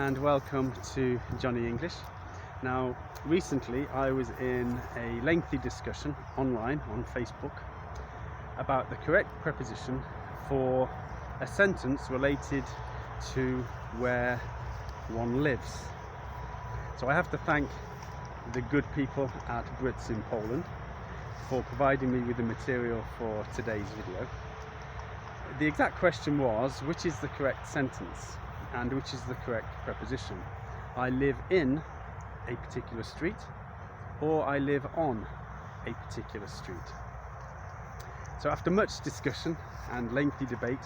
and welcome to Johnny English. Now, recently I was in a lengthy discussion online on Facebook about the correct preposition for a sentence related to where one lives. So I have to thank the good people at Brits in Poland for providing me with the material for today's video. The exact question was, which is the correct sentence and which is the correct preposition? I live in a particular street, or I live on a particular street. So after much discussion and lengthy debate,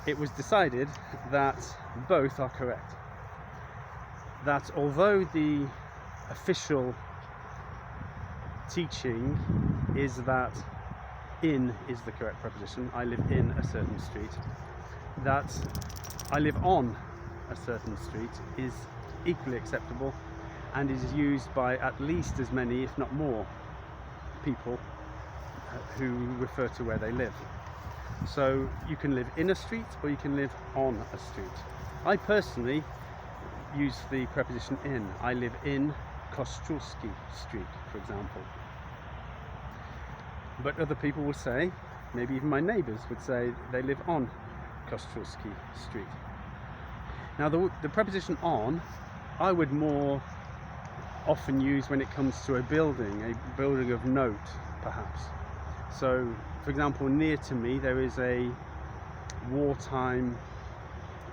it was decided that both are correct. That although the official teaching is that in is the correct preposition, I live in a certain street, that I live on a certain street is equally acceptable and is used by at least as many, if not more, people who refer to where they live. So you can live in a street or you can live on a street. I personally use the preposition in. I live in Kościuszki Street, for example. But other people will say, maybe even my neighbours would say, they live on Kościuszki Street. Now the preposition on, I would more often use when it comes to a building of note, perhaps. So, for example, near to me there is a wartime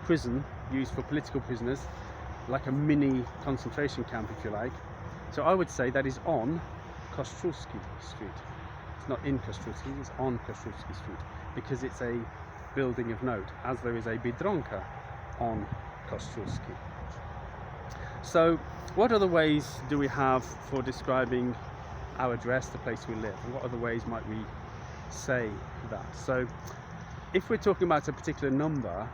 prison used for political prisoners, like a mini concentration camp, if you like. So I would say that is on Kościuszki Street. It's not in Kościuszki, it's on Kościuszki Street, because it's a building of note, as there is a Biedronka on Kościuszki. So what other ways do we have for describing our address, the place we live, and what other ways might we say that? So if we're talking about a particular number,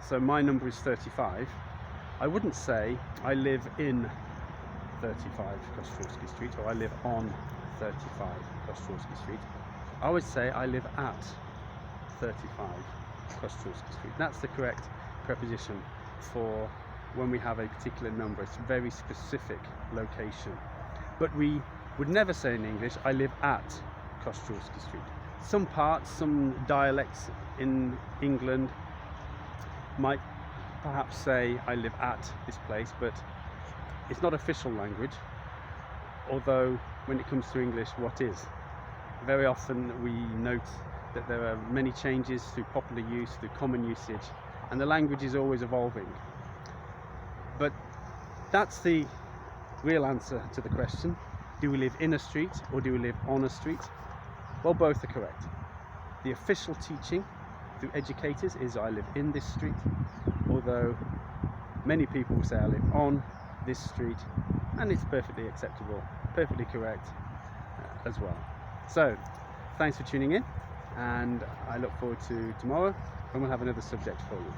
so my number is 35, I wouldn't say I live in 35 Kościuszki Street or I live on 35 Kościuszki Street. I would say I live at 35 Kościuszki Street. That's the correct preposition for when we have a particular number. It's a very specific location. But we would never say in English, I live at Kościuszki Street. Some parts, some dialects in England might perhaps say I live at this place, but it's not official language, although when it comes to English, what is? Very often we note that there are many changes through popular use, through common usage, and the language is always evolving. But that's the real answer to the question. Do we live in a street or do we live on a street? Well, both are correct. The official teaching through educators is I live in this street, although many people will say I live on this street, and it's perfectly acceptable, perfectly correct as well. So, thanks for tuning in, and I look forward to tomorrow when we'll have another subject for you.